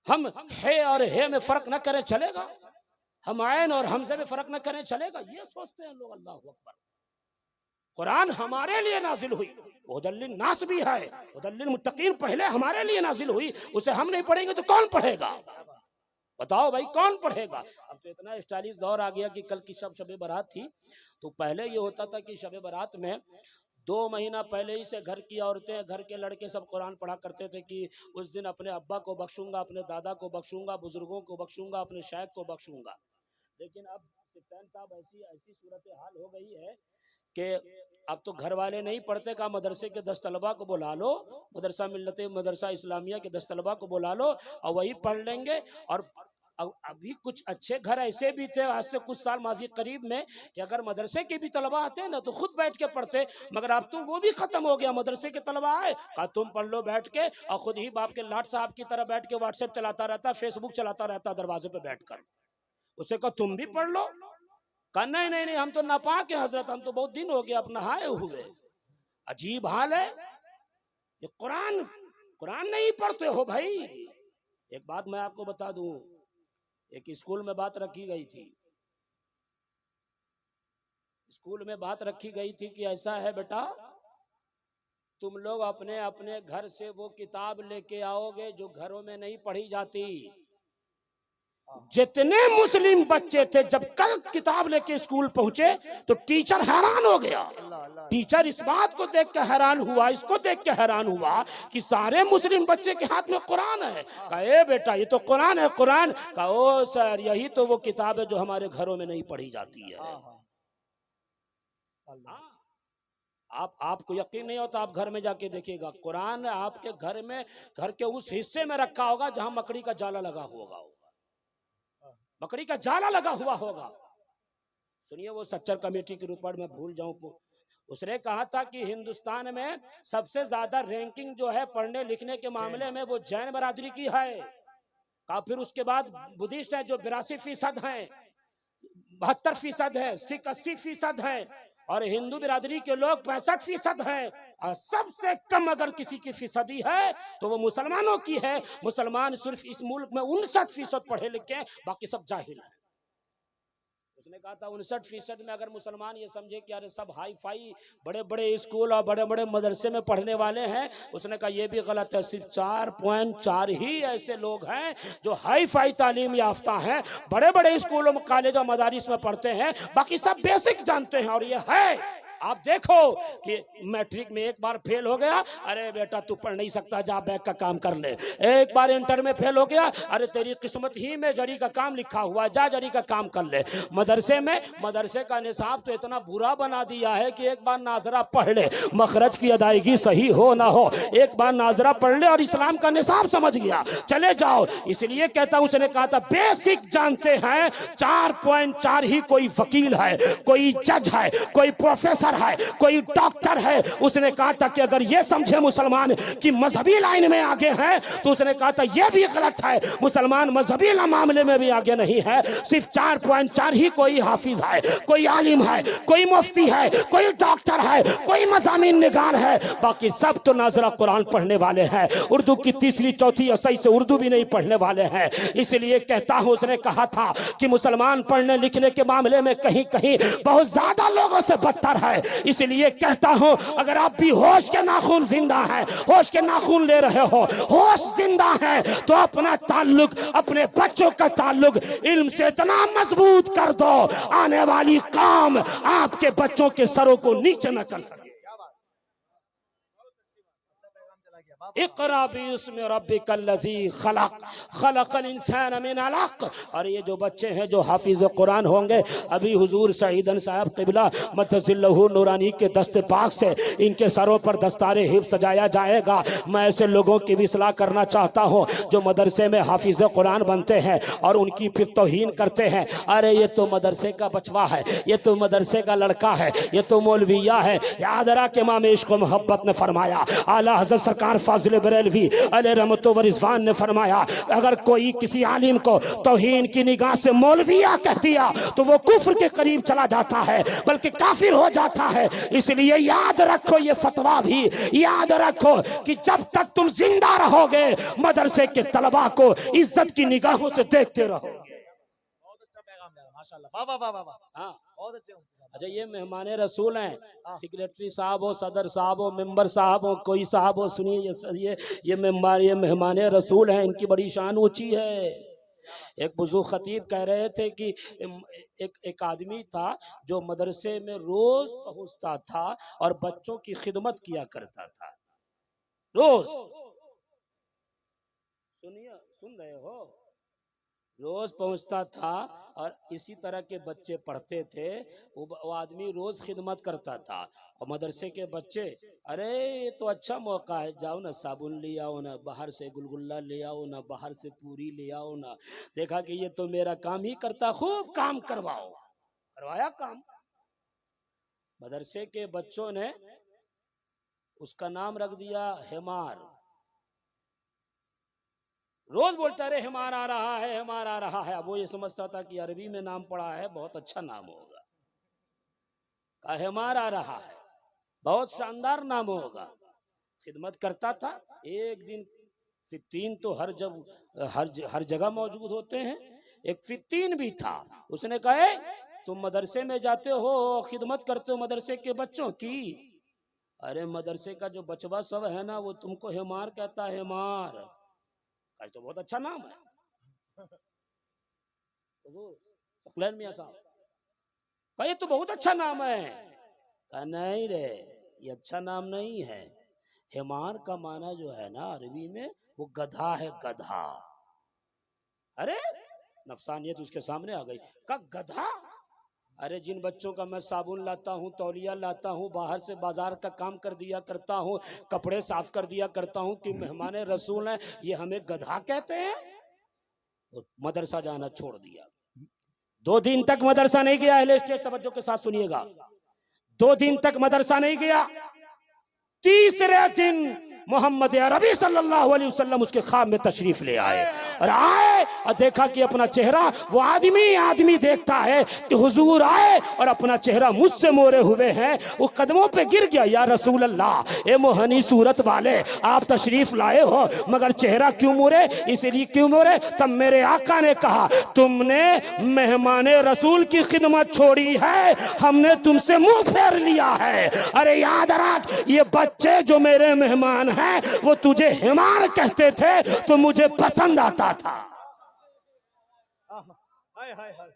हम है और है में फर्क न करें चलेगा, हम आयन और हमजे में फर्क न करें चलेगा, ये सोचते हैं लोग। अल्लाह अकबर। कुरान हमारे लिए नाजिल हुई, हुदल्लिन नास भी है, हुदल्लिल मुत्तकीन पहले हमारे लिए नाजिल हुई, उसे हम नहीं पढ़ेंगे तो कौन पढ़ेगा? बताओ भाई, कौन पढ़ेगा? अब तो इतना स्टाइलिश दौर आ गया कि कल की शब बारात थी, तो पहले ये होता था कि शब बारात में 2 महीना पहले ही से घर की औरतें, घर के लड़के सब कुरान पढ़ा करते थे कि उस दिन अपने अब्बा को बख्शूंगा, अपने दादा को बख्शूंगा, बुजुर्गों को बख्शूंगा, अपने शेख को बख्शूंगा। लेकिन अब सिप्तान साहब ऐसी सूरत हाल हो गई है कि अब तो घर वाले नहीं पढ़ते, का मदरसे के 10 तलबा को बुला लो, मदरसा इस्लामिया के 10 तलबा को बुला लो और वही पढ़ लेंगे। और अभी कुछ अच्छे घर ऐसे भी थे आज से कुछ साल माजी करीब में कि अगर मदरसे के भी तलबा आते हैं ना तो खुद बैठ के पढ़ते, मगर अब तो वो भी खत्म हो गया। मदरसे के तलबा आए, कहा तुम पढ़ लो बैठ के, और खुद ही बाप के लाट साहब की तरह बैठ के व्हाट्सएप चलाता रहता, फेसबुक चलाता रहता दरवाजे पे बैठकर। उसे कहा तुम भी पढ़ लो, कहा नहीं नहीं नहीं, हम तो नापाक हैं हजरत, हम तो बहुत दिन हो गया अब नहाए हुए। अजीब हाल है, ये कुरान नहीं पढ़ते हो भाई। एक बात मैं आपको बता दूं, एक स्कूल में बात रखी गई थी, स्कूल में बात रखी गई थी कि ऐसा है बेटा, तुम लोग अपने अपने घर से वो किताब लेके आओगे जो घरों में नहीं पढ़ी जाती। जितने मुस्लिम बच्चे थे जब कल किताब लेके स्कूल पहुंचे तो टीचर हैरान हो गया। टीचर इस बात को देख के हैरान हुआ, इसको देख के हैरान हुआ कि सारे मुस्लिम बच्चे के हाथ में कुरान है। कहा ए बेटा ये तो कुरान है। कुरान कहा ओ सर यही तो वो किताब है जो हमारे घरों में नहीं पढ़ी जाती है। आपको यकीन नहीं होता, आप घर में जाके देखिएगा, कुरान आपके घर में, घर के उस हिस्से में रखा होगा जहां मकड़ी का जाला लगा हुआ होगा, मकड़ी का जाला लगा हुआ होगा। सुनिए वो सच्चर कमेटी की रिपोर्ट में भूल जाऊं, उसने कहा था कि हिंदुस्तान में सबसे ज्यादा रैंकिंग जो है पढ़ने लिखने के मामले में वो जैन बरादरी की है। कहा फिर उसके बाद बुद्धिस्ट है जो 82% है, 72% है, सिख 80% है और हिंदू बिरादरी के लोग 65% हैं। और सबसे कम अगर किसी की फीसदी है तो वो मुसलमानों की है। मुसलमान सिर्फ इस मुल्क में 59% पढ़े लिखे, बाकी सब जाहिल है। उसने कहा था 59% में अगर मुसलमान ये समझे कि अरे सब हाई फाई बड़े बड़े स्कूल और बड़े बड़े मदरसे में पढ़ने वाले हैं, उसने कहा ये भी गलत है। सिर्फ 4.4 ही ऐसे लोग हैं जो हाई फाई तालीम याफ्ता हैं, बड़े बड़े स्कूलों में कॉलेज और मदारिस में पढ़ते हैं, बाकी सब बेसिक जानते हैं। और ये है, आप देखो कि मैट्रिक में एक बार फेल हो गया, अरे बेटा तू पढ़ नहीं सकता, जा बैग का काम कर ले। एक बार इंटर में फेल हो गया, अरे तेरी किस्मत ही में जड़ी का काम लिखा हुआ है, जा जड़ी का काम कर ले। मदरसे में मदरसे का निसाब तो इतना बुरा बना दिया है कि एक बार नाजरा पढ़ ले, मखरज की अदायगी सही हो ना हो, एक बार नाजरा पढ़ ले और इस्लाम का निसाब समझ गया, चले जाओ। इसलिए कहता हूं, उसने कहा था बेसिक जानते हैं 4.4 ही कोई वकील है, कोई जज है, कोई प्रोफेसर है, कोई डॉक्टर है। उसने कहा था कि अगर ये समझे मुसलमान कि मजहबी लाइन में आगे हैं तो उसने कहा था ये भी गलत है, मुसलमान मजहबी मामले में भी आगे नहीं है। सिर्फ 4.4 ही कोई हाफिज है, कोई आलिम है, कोई मुफ्ती है, कोई डॉक्टर है, कोई मज़ामीन निगार है, बाकी सब तो नाजरा कुरान पढ़ने वाले हैं। उर्दू की तीसरी चौथी या सही से उर्दू भी नहीं पढ़ने वाले हैं। इसलिए कहता हूं, उसने कहा था कि मुसलमान पढ़ने लिखने के मामले में कहीं कहीं बहुत ज्यादा लोगों से बदतर है। इसलिए कहता हूं, अगर आप भी होश के नाखून जिंदा हैं, होश के नाखून ले रहे हो, होश जिंदा है, तो अपना ताल्लुक, अपने बच्चों का ताल्लुक इल्म से इतना मजबूत कर दो, आने वाली काम आपके बच्चों के सरों को नीचे न कर सके। इक़रा बिस्मि रब्बिकल लज़ी खलक़, खलक़ल इंसान मिन अलक़। और ये जो बच्चे हैं जो हाफिज़ कुरान होंगे, अभी हुजूर सईदन साहब क़िबला मद्दसिल्लहु नूरानी के दस्ते पाक से इनके सरों पर दस्तारे हिफ्ज़ सजाया जाएगा। मैं ऐसे लोगों की भी इस्लाह करना चाहता हूँ जो मदरसे में हाफिज़ कुरान बनते हैं और उनकी फिर तौहीन करते हैं। अरे ये तो मदरसे का बचवा है, ये तो मदरसे का लड़का है, ये तो मौलविया है। याद रख के इमाम इश्क़ व मोहब्बत ने फरमाया, आला हज़रत सरकार फाज़िल बरेलवी अलैहि रहमत व रिज़वान ने फरमाया, अगर कोई किसी आलिम को तौहीन की निगाह से मौलविया कह दिया तो वो कुफ्र के करीब चला जाता है, बल्कि काफिर हो जाता है। इसलिए याद रखो, ये फतवा भी याद रखो कि जब तक तुम जिंदा रहोगे मदरसे के तलबा को इज्जत की निगाहों से देखते रहोगे। बहुत अच्छा पैगाम दिया माशाल्लाह, वाह वाह वाह वाह, हाँ बहुत अच्छे। अच्छा, ये मेहमान रसूल हैं, सेक्रेटरी साहब हो, सदर साहब हो, मेंबर साहब हो, कोई साहब हो, सुनिए ये मेहमान रसूल हैं, इनकी बड़ी शान ऊंची है। एक बुजुर्ग खतीब कह रहे थे कि एक आदमी था जो मदरसे में रोज पहुंचता था और बच्चों की खिदमत किया करता था, रोज। सुन रहे हो, रोज पहुंचता था और इसी तरह के बच्चे पढ़ते थे। वो आदमी रोज खिदमत करता था और मदरसे के बच्चे, अरे ये तो अच्छा मौका है, जाओ ना साबुन ले आओ ना, बाहर से गुलगुल्ला ले आओ ना, बाहर से पूरी ले आओ ना। देखा कि ये तो मेरा काम ही करता, खूब काम करवाओ, करवाया काम। मदरसे के बच्चों ने उसका नाम रख दिया हिमार। रोज बोलता रहे हिमार आ रहा है, हिमार आ रहा है। अब वो ये समझता था कि अरबी में नाम पड़ा है, बहुत अच्छा नाम होगा, हिमार आ रहा है, बहुत शानदार नाम होगा। खिदमत करता था। एक दिन फित्तीन तो हर जगह मौजूद होते हैं, एक फित्तीन भी था। उसने कहा तुम मदरसे में जाते हो, खिदमत करते हो मदरसे के बच्चों की। अरे मदरसे का जो बचवा सब है ना, वो तुमको हेमार कहता है, हेमार। आज तो बहुत अच्छा नाम है सकलैन मियां साहब, भाई तो बहुत अच्छा नाम है। नहीं रे, ये अच्छा नाम नहीं है। हेमार का माना जो है ना अरबी में, वो गधा है, गधा। अरे नफसानियत उसके सामने आ गई, का गधा। अरे जिन बच्चों का मैं साबुन लाता हूँ, तौलिया लाता हूँ, बाहर से बाजार का काम कर दिया करता हूँ, कपड़े साफ कर दिया करता हूँ कि मेहमान रसूल हैं, ये हमें गधा कहते हैं। तो मदरसा जाना छोड़ दिया। 2 दिन तक मदरसा नहीं गया। अहले स्टेज तवज्जो के साथ सुनिएगा, 2 दिन तक मदरसा नहीं गया। तीसरे दिन मोहम्मद अरबी सल्लल्लाहु अलैहि वसल्लम उसके ख्वाब में तशरीफ ले आए और आए और देखा कि अपना चेहरा, वो आदमी देखता है कि हुजूर आए और अपना चेहरा मुझसे मोरे हुए हैं। वो कदमों पे गिर गया, या रसूल अल्लाह, ए मोहनी सूरत वाले, आप तशरीफ लाए हो मगर चेहरा क्यों मोरे, इसलिए क्यों मोरे। तब मेरे आका ने कहा, तुमने मेहमान रसूल की खिदमत छोड़ी है, हमने तुमसे मुंह फेर लिया है। अरे याद रख, ये बच्चे जो मेरे मेहमान हैं वो तुझे हिमार कहते थे तो मुझे पसंद आता था। हाय हाय हाय,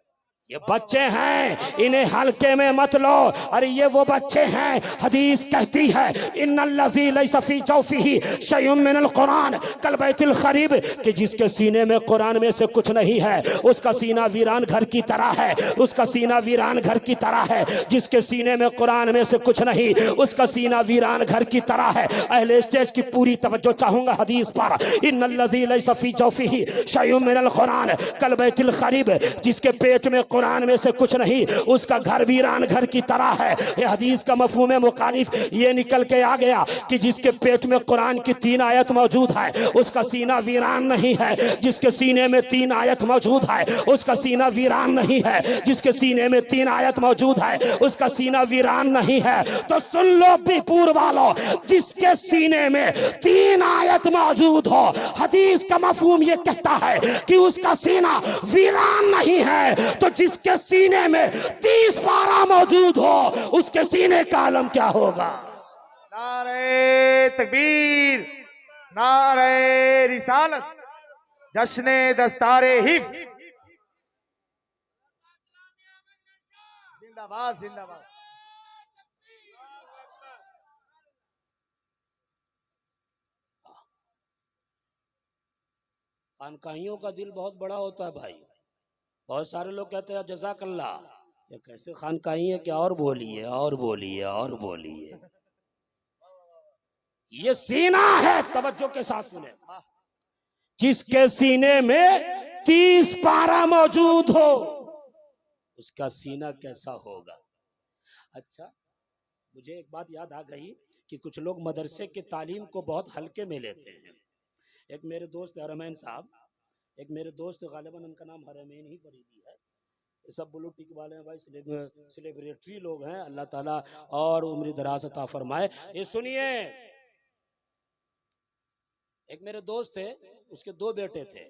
ये बच्चे हैं, इन्हें हल्के में मत लो। अरे ये वो बच्चे हैं, हदीस कहती है इन्नल्लज़ी लैसा फी जौफिही शयउन मिनल कुरान कल बैतुल खरीब, कि जिसके सीने में कुरान में से कुछ नहीं है उसका सीना वीरान घर की तरह है, उसका सीना वीरान घर की तरह है। जिसके सीने में कुरान में से कुछ नहीं, उसका सीना वीरान घर की तरह है। अहले स्टेज की पूरी तवज्जो चाहूंगा हदीस पर। इन्नल्लज़ी लैसा फी जौफिही शयउन मिनल कुरान कल बैतुल खरीब, जिसके पेट में कुरान में से कुछ नहीं, उसका घर वीरान घर की तरह है। ये हदीस का मफहूम मुखालिफ ये निकल के आ गया कि जिसके पेट में कुरान की 3 आयत मौजूद है उसका सीना वीरान नहीं है। जिसके सीने में 3 आयत मौजूद है उसका सीना वीरान नहीं है। जिसके सीने में 3 आयत मौजूद है उसका सीना वीरान नहीं है। तो सुन लो बीपुर वालों, जिसके सीने में 3 आयत मौजूद हो, हदीस का मफहूम ये कहता है कि उसका सीना वीरान नहीं है। तो जिसके सीने में 30 पारा मौजूद हो, उसके सीने का आलम क्या होगा। नारे तकबीर, नारे रिसालत, जश्ने दस्तारे हिफ्ज, जिंदाबाद जिंदाबाद। खानकाहियों का दिल बहुत बड़ा होता है भाई। बहुत सारे लोग कहते हैं जज़ाकल्लाह, ये कैसे खानकाही है, क्या और बोलिए और बोलिए और बोलिए। ये सीना है, तवज्जो के साथ सुने, जिसके सीने में 30 पारा मौजूद हो उसका सीना कैसा होगा। अच्छा, मुझे एक बात याद आ गई कि कुछ लोग मदरसे के तालीम को बहुत हल्के में लेते हैं। एक मेरे दोस्त हरमैन साहब, एक मेरे दोस्त गालिबन उनका नाम हरमैन ही फरीदी है, ये सब ब्लू टिक वाले हैं भाई, सेलिब्रिटी लोग हैं, अल्लाह ताला और उम्र दराज अता फरमाए। ये सुनिए, एक मेरे दोस्त थे, उसके 2 बेटे थे।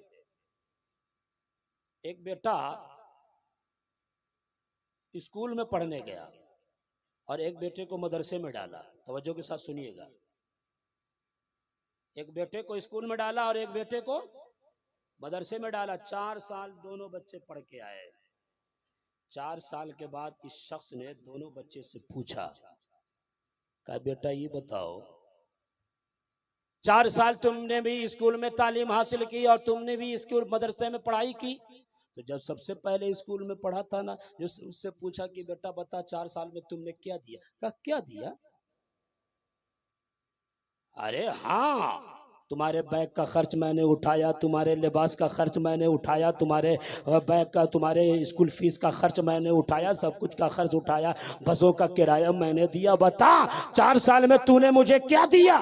एक बेटा स्कूल में पढ़ने गया और एक बेटे को मदरसे में डाला। तवज्जो के साथ सुनिएगा, एक बेटे को स्कूल में डाला और एक बेटे को मदरसे में डाला। 4 साल दोनों बच्चे पढ़ के आए। 4 साल के बाद इस शख्स ने दोनों बच्चे से पूछा, कहा बेटा ये बताओ, 4 साल तुमने भी स्कूल में तालीम हासिल की और तुमने भी स्कूल मदरसे में पढ़ाई की, तो जब सबसे पहले स्कूल में पढ़ा था ना, जो उससे पूछा कि बेटा बता 4 साल में तुमने क्या दिया, कहा क्या दिया। अरे हाँ, तुम्हारे बैग का खर्च मैंने उठाया, तुम्हारे लिबास का खर्च मैंने उठाया, तुम्हारे बैग का, तुम्हारे स्कूल फीस का खर्च मैंने उठाया, सब कुछ का खर्च उठाया, बसों का किराया मैंने दिया। बता 4 साल में तूने मुझे क्या दिया।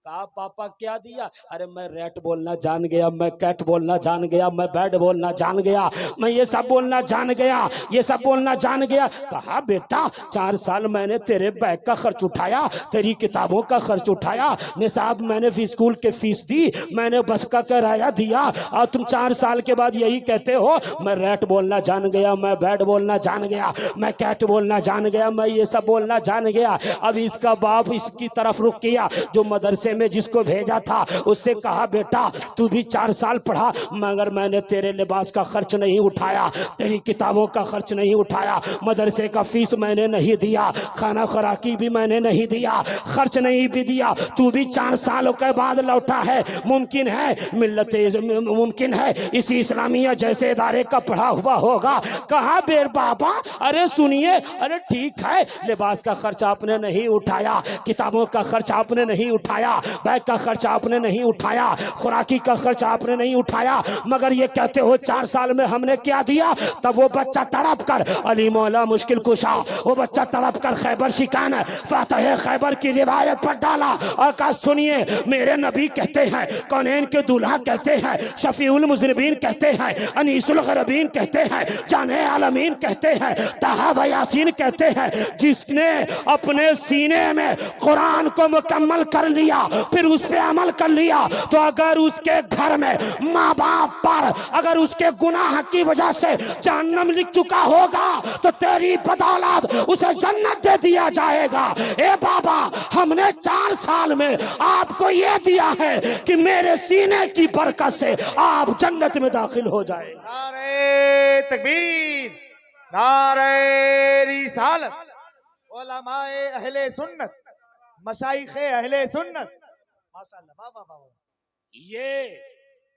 कहा पापा क्या दिया? अरे मैं रैट बोलना जान गया, मैं कैट बोलना जान गया, मैं बैड बोलना जान गया, मैं ये सब बोलना जान गया, ये सब बोलना जान गया। कहा बेटा 4 साल मैंने तेरे बैग का खर्च उठाया, तेरी किताबों का खर्च उठाया, निसाब मैंने स्कूल के फीस दी, मैंने बस का किराया दिया, और तुम 4 साल के बाद यही कहते हो मैं रैट बोलना जान गया, मैं बैड बोलना जान गया, मैं कैट बोलना जान गया, मैं ये सब बोलना जान गया। अब इसका बाप इसकी तरफ रुक गया, जो मदरसे में जिसको भेजा था, उससे कहा बेटा तू भी 4 साल पढ़ा, मगर मैंने तेरे लिबास का खर्च नहीं उठाया, तेरी किताबों का खर्च नहीं उठाया, मदरसे का फीस मैंने नहीं दिया, खाना खुराकी भी मैंने नहीं दिया, खर्च नहीं भी दिया, तू भी 4 सालों के बाद लौटा है। मुमकिन है मुमकिन है इसी इस्लामिया जैसे इदारे का पढ़ा हुआ होगा। कहा बेर बाबा अरे सुनिए, अरे ठीक है लिबास का खर्च आपने नहीं उठाया, किताबों का खर्च आपने नहीं उठाया, बैग का खर्च आपने नहीं उठाया, खुराकी का खर्च आपने नहीं उठाया, मगर ये कहते हो 4 साल में हमने क्या दिया? तब वो बच्चा तड़प कर अली मौला मुश्किल कुशा, वो बच्चा तड़प कर खैबर शिकान फातह खैबर की रिवायत पर डाला और कहा सुनिए मेरे नबी कहते हैं, कौनैन के दूल्हा कहते हैं, शफीउल मुज़निबीन कहते हैं, अनीसुल गरबीन कहते हैं, जाने आलमीन कहते हैं, तहा व यासीन कहते हैं, जिसने अपने सीने में कुरान को मुकम्मल कर लिया फिर उस पे अमल कर लिया, तो अगर उसके घर में माँ बाप पर अगर उसके गुनाह की वजह से जहन्नम लिख चुका होगा तो तेरी बदौलत उसे जन्नत दे दिया जाएगा। ए बाबा हमने 4 साल में आपको ये दिया है कि मेरे सीने की बरकत से आप जन्नत में दाखिल हो जाए। नारे तकबीर, नारे रिसालत, उलमाए अहले सुन्नत, मशाइखे अहले सुन्नत, माशाअल्लाह, वाह वाह वाह। ये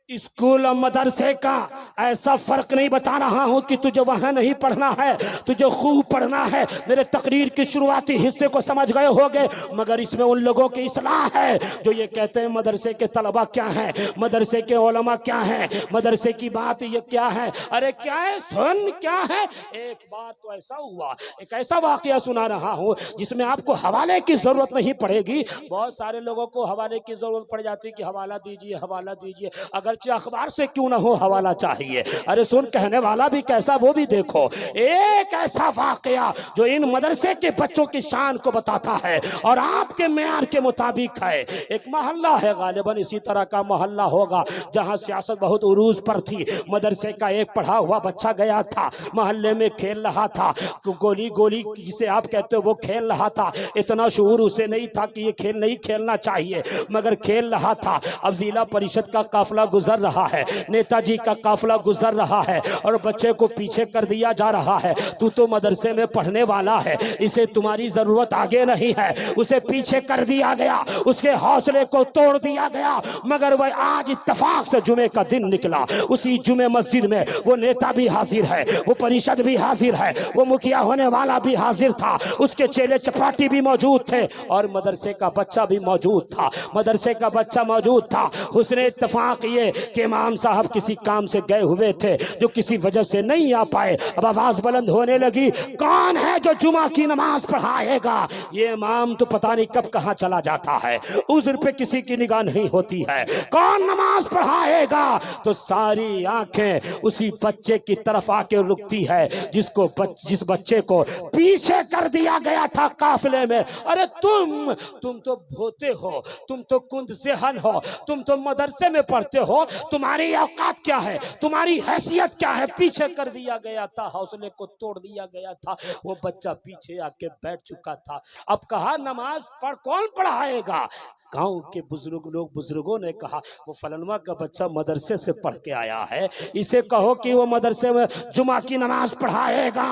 स्कूल और मदरसे का ऐसा फर्क नहीं बता रहा हूं कि तुझे वहां नहीं पढ़ना है, तुझे खूब पढ़ना है। मेरे तकरीर के शुरुआती हिस्से को समझ गए होगे, मगर इसमें उन लोगों की इस्लाह है जो ये कहते हैं मदरसे के तलबा क्या है, मदरसे के उलमा क्या है, मदरसे की बात ये क्या है। अरे क्या है सुन, क्या है। एक बार तो ऐसा हुआ, एक ऐसा वाकया सुना रहा हूं जिसमें आपको हवाले की जरूरत नहीं पड़ेगी। बहुत सारे लोगों को हवाले की जरूरत पड़ जाती है कि हवाला दीजिए, हवाला दीजिए, अगर अखबार से क्यों ना हो हवाला चाहिए। अरे सुन, कहने वाला भी कैसा वो भी देखो। एक ऐसा वाकया जो इन मदरसे के बच्चों की शान को बताता है और आपके मेयार के मुताबिक है। एक मोहल्ला है, गालिबन इसी तरह का मोहल्ला होगा जहां सियासत बहुत उरूज पर थी। मदरसे का एक पढ़ा हुआ बच्चा गया था, मोहल्ले में खेल रहा था, गोली गोली जिसे आप कहते हो वो खेल रहा था। इतना शऊर उसे नहीं था कि ये खेल नहीं खेलना चाहिए, मगर खेल रहा था। अब जिला परिषद का काफिला गुजर रहा है, नेताजी का काफिला गुजर रहा है और बच्चे को पीछे कर दिया जा रहा है। तू तो मदरसे में पढ़ने वाला है, इसे तुम्हारी जरूरत आगे नहीं है। उसे पीछे कर दिया गया, उसके हौसले को तोड़ दिया गया। मगर वह आज इत्तेफाक से जुमे का दिन निकला, उसी जुमे मस्जिद में वो नेता भी हाजिर है, वो परिषद भी हाजिर है, वो मुखिया होने वाला भी हाजिर था, उसके चेले चपाटी भी मौजूद थे और मदरसे का बच्चा भी मौजूद था। मदरसे का बच्चा मौजूद था। उसने इत्तेफाक ये कि इमाम साहब किसी काम से गए हुए थे जो किसी वजह से नहीं आ पाए। अब आवाज बुलंद होने लगी, कौन है जो जुमा की नमाज पढ़ाएगा? ये इमाम तो पता नहीं कब कहां चला जाता है, उज़्र पे किसी की निगाह नहीं होती है। कौन नमाज पढ़ाएगा? तो सारी आंखें उसी बच्चे की तरफ आके रुकती है जिस बच्चे को पीछे कर दिया गया था काफिले में। अरे तुम तो भोते हो, तुम तो कुंद ज़हन हो, तुम तो मदरसे में पढ़ते हो, तुम्हारी औकात क्या है, तुम्हारी हैसियत क्या है? पीछे कर दिया गया था, हौसले को तोड़ दिया गया था। वो बच्चा पीछे आके बैठ चुका था। अब कहा नमाज पढ़, कौन पढ़ाएगा? गांव के बुजुर्गों ने कहा वो फलनवा का बच्चा मदरसे से पढ़ के आया है, इसे कहो कि वो मदरसे में जुमा की नमाज पढ़ाएगा।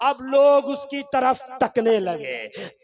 अब लोग उसकी तरफ तकने लगे,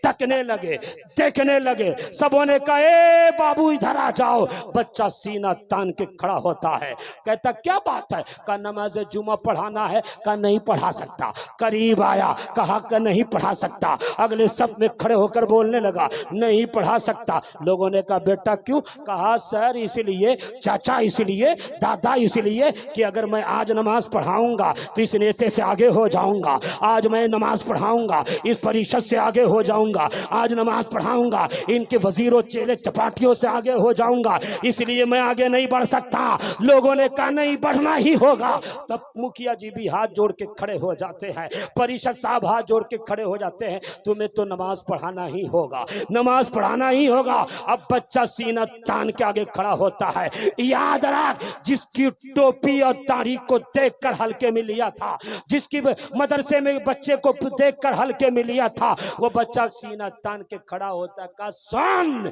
देखने लगे। सबों ने कहा ए बाबू इधर आ जाओ। बच्चा सीना तान के खड़ा होता है, कहता क्या बात है? कहा नमाज जुमा पढ़ाना है। कहा नहीं पढ़ा सकता। करीब आया, कहा कि नहीं पढ़ा सकता। अगले सब में खड़े होकर बोलने लगा नहीं पढ़ा सकता। लोगों ने बोले का बेटा क्यों? कहा सर इसलिए, चाचा इसलिए, दादा इसलिए कि अगर मैं आज नमाज पढ़ाऊंगा तो इस नेते से आगे हो जाऊंगा, आज मैं नमाज पढ़ाऊंगा इस परिषद से आगे हो जाऊंगा, आज नमाज पढ़ाऊंगा इनके वजीरों चेले चपाटियों से आगे हो जाऊंगा, इसलिए मैं आगे नहीं बढ़ सकता। लोगों ने कहा नहीं बढ़ना ही होगा। तब मुखिया जी भी हाथ जोड़ के खड़े हो जाते हैं, परिषद साहब हाथ जोड़ के खड़े हो जाते हैं, तुम्हें तो नमाज पढ़ाना ही होगा, नमाज पढ़ाना ही होगा। अब बच्चा सीना तान के आगे खड़ा होता है। याद रख, जिसकी टोपी और दाढ़ी को देखकर हल्के में लिया था, जिसकी मदरसे में बच्चे को देखकर हल्के में लिया था, वो बच्चा सीना तान के खड़ा होता का सुन,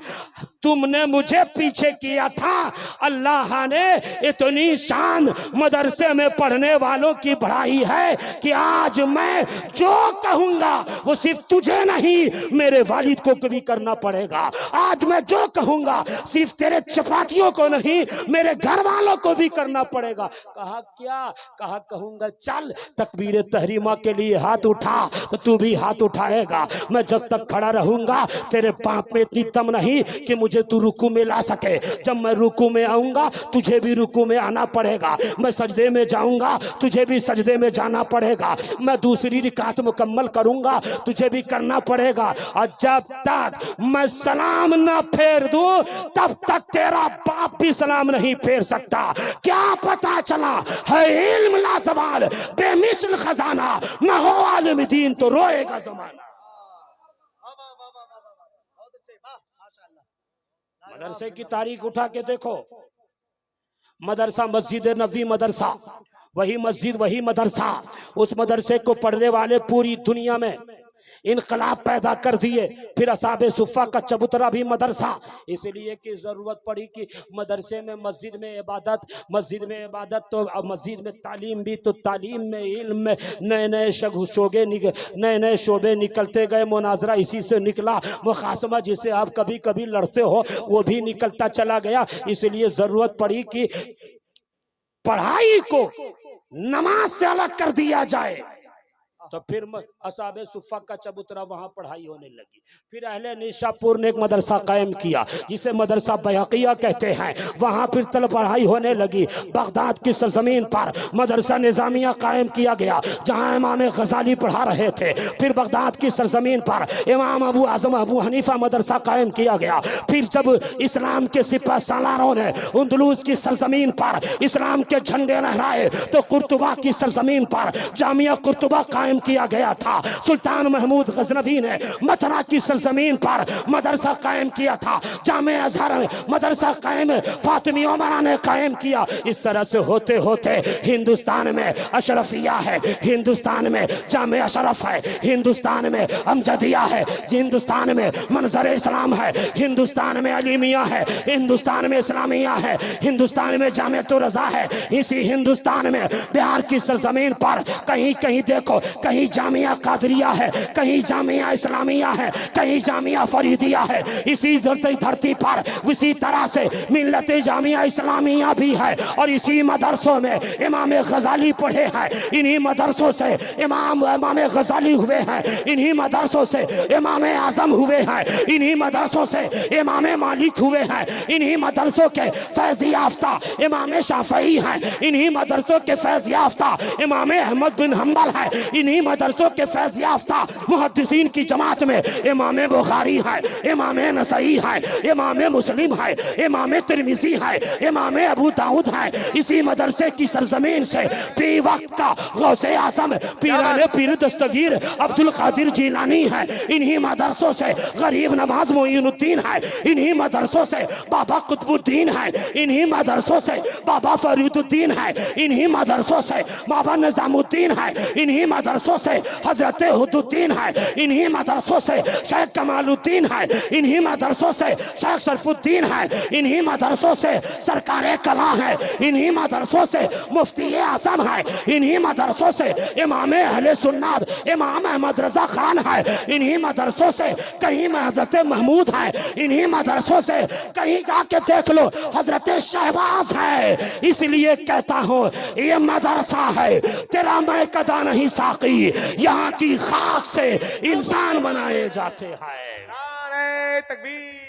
तुमने मुझे पीछे किया था, अल्लाह ने इतनी शान मदरसे में पढ़ने वालों की बढ़ाई है कि आज मैं जो कहूंगा वो सिर्फ तुझे नहीं मेरे वालिद को भी करना पड़ेगा। आज मैं जो कहूंगा सिर्फ तेरे चपाटियों को नहीं मेरे घर वालों को भी करना पड़ेगा। कहा क्या? कहा कहूंगा चल तकबीर तहरीमा के लिए हाथ उठा, तो तू भी हाथ उठाएगा। मैं जब तक खड़ा रहूंगा तेरे पाप में इतनी दम नहीं कि मुझे तू रुकू में ला सके। जब मैं रुकू में आऊंगा तुझे भी रुकू में आना पड़ेगा, मैं सजदे में जाऊंगा तुझे भी सजदे में जाना पड़ेगा, मैं दूसरी रिकात मुकम्मल करूंगा तुझे भी करना पड़ेगा। और जब तक मैं सलाम ना फेर दूं तब तक तेरा बाप भी सलाम नहीं फेर सकता। क्या पता चला है इल्म लाजवाल बेमिसल खजाना, न हो आलिम दीन तो रोएगा जमाना। बहुत अच्छे, वाह माशाअल्लाह। मदरसे की तारीख उठा के देखो, मदरसा मस्जिद नबी मदरसा, वही मस्जिद वही मदरसा, उस मदरसे को पढ़ने वाले पूरी दुनिया में इनकलाब पैदा कर दिए। फिर असाबे सुफ़ा का चबूतरा भी मदरसा, इसलिए कि ज़रूरत पड़ी कि मदरसे में मस्जिद में इबादत, मस्जिद में इबादत तो मस्जिद में तालीम भी, तो तालीम में इल्म में नए नए शोबे निकलते गए। मुनाजरा इसी से निकला, मुखासमा जिसे आप कभी कभी लड़ते हो वो भी निकलता चला गया। इसलिए ज़रूरत पड़ी कि पढ़ाई को नमाज से अलग कर दिया जाए। तो फिर असाबे सुफ़ा का चबूतरा वहाँ पढ़ाई होने लगी। फिर अहले निशापुर ने एक मदरसा कायम किया जिसे मदरसा बैहकिया कहते हैं, वहाँ फिर तलब पढ़ाई होने लगी। बगदाद की सरजमीन पर मदरसा निज़ामिया कायम किया गया जहाँ इमाम गजाली पढ़ा रहे थे। फिर बगदाद की सरजमीन पर इमाम अबू आज़म अबू हनीफा मदरसा कायम किया गया। फिर जब इस्लाम के सिपह सालारों ने अंदलूस की सरजमीन पर इस्लाम के झंडे लहराए तो कुर्तुबा की सरजमीन पर जामिया कुर्तुबा कायम किया गया था। सुल्तान महमूद गजनवी ने मथुरा की सरजमीन पर मदरसा कायम किया था। जामे अजहर में मदरसा कायम फातिमी उमरा ने कायम किया। इस तरह से होते होते हिंदुस्तान में अशरफिया है, हिंदुस्तान में जामे अशरफ है, हिंदुस्तान में अमजदिया है, हिंदुस्तान में मंजर इस्लाम है, हिंदुस्तान में अलीमिया है, हिंदुस्तान में इस्लामिया है, हिंदुस्तान में जामिअतुर रज़ा है। इसी हिंदुस्तान में बिहार की सरजमीन पर कहीं कहीं देखो, कहीं जामिया कादरिया है, कहीं जामिया इस्लामिया है, कहीं जामिया फरीदिया है। इसी धरती पर इसी तरह से मिल्लत जामिया इस्लामिया भी है। और इसी मदरसों में इमाम गजाली पढ़े हैं, इन्हीं मदरसों से इमाम गजाली हुए हैं, इन्हीं मदरसों से इमाम आजम हुए हैं, इन्हीं मदरसों से इमाम मालिक हुए हैं, इन्हीं मदरसों के फैज़ याफ्ता इमाम शाफई हैं, इन्हीं मदरसों के फैज़ याफ्ता इमाम अहमद बिन हम्बल है, इन्हीं मदरसों के फैज़ याफ्ता मुहद्दिसीन की जमात में इमाम बुखारी है, इमाम नसई है, इमाम मुस्लिम है, इमाम तिरमिज़ी है, इमाम अबू दाऊद है। इसी मदरसे की सरजमीन से पी वक्त का गौसे आज़म पीराने पीर दस्तगीर अब्दुल कादिर जिलानी है। इन्हीं मदरसों से गरीब नवाज मोइनुद्दीन है, इन्हीं मदरसों से बाबा कुतुबुद्दीन है, इन्हीं मदरसों से बाबा फरीदुद्दीन है, इन्हीं मदरसों से बाबा निजामुद्दीन है, इन्हीं मदरसों से हजरत हुद्दुद्दीन है, इन्हीं मदरसों से शेख कमालुद्दीन है, इन्हीं मदरसों से शेख शरफुद्दीन है, इन्हीं मदरसों से सरकार कला है, इन्हीं मदरसों से मुफ्ती आजम है, इन्हीं मदरसों से इमाम अहले सुन्नत इमाम अहमद रजा खान है, इन्हीं मदरसों से कहीं में हजरत महमूद है, इन्हीं मदरसों से कहीं जाके देख लो हजरत शहबाज है। इसलिए कहता हूँ ये मदरसा है, तेरा मैं कदा नहीं साकी, यहाँ की खाक से इंसान बनाए जाते हैं। नारे तकबीर।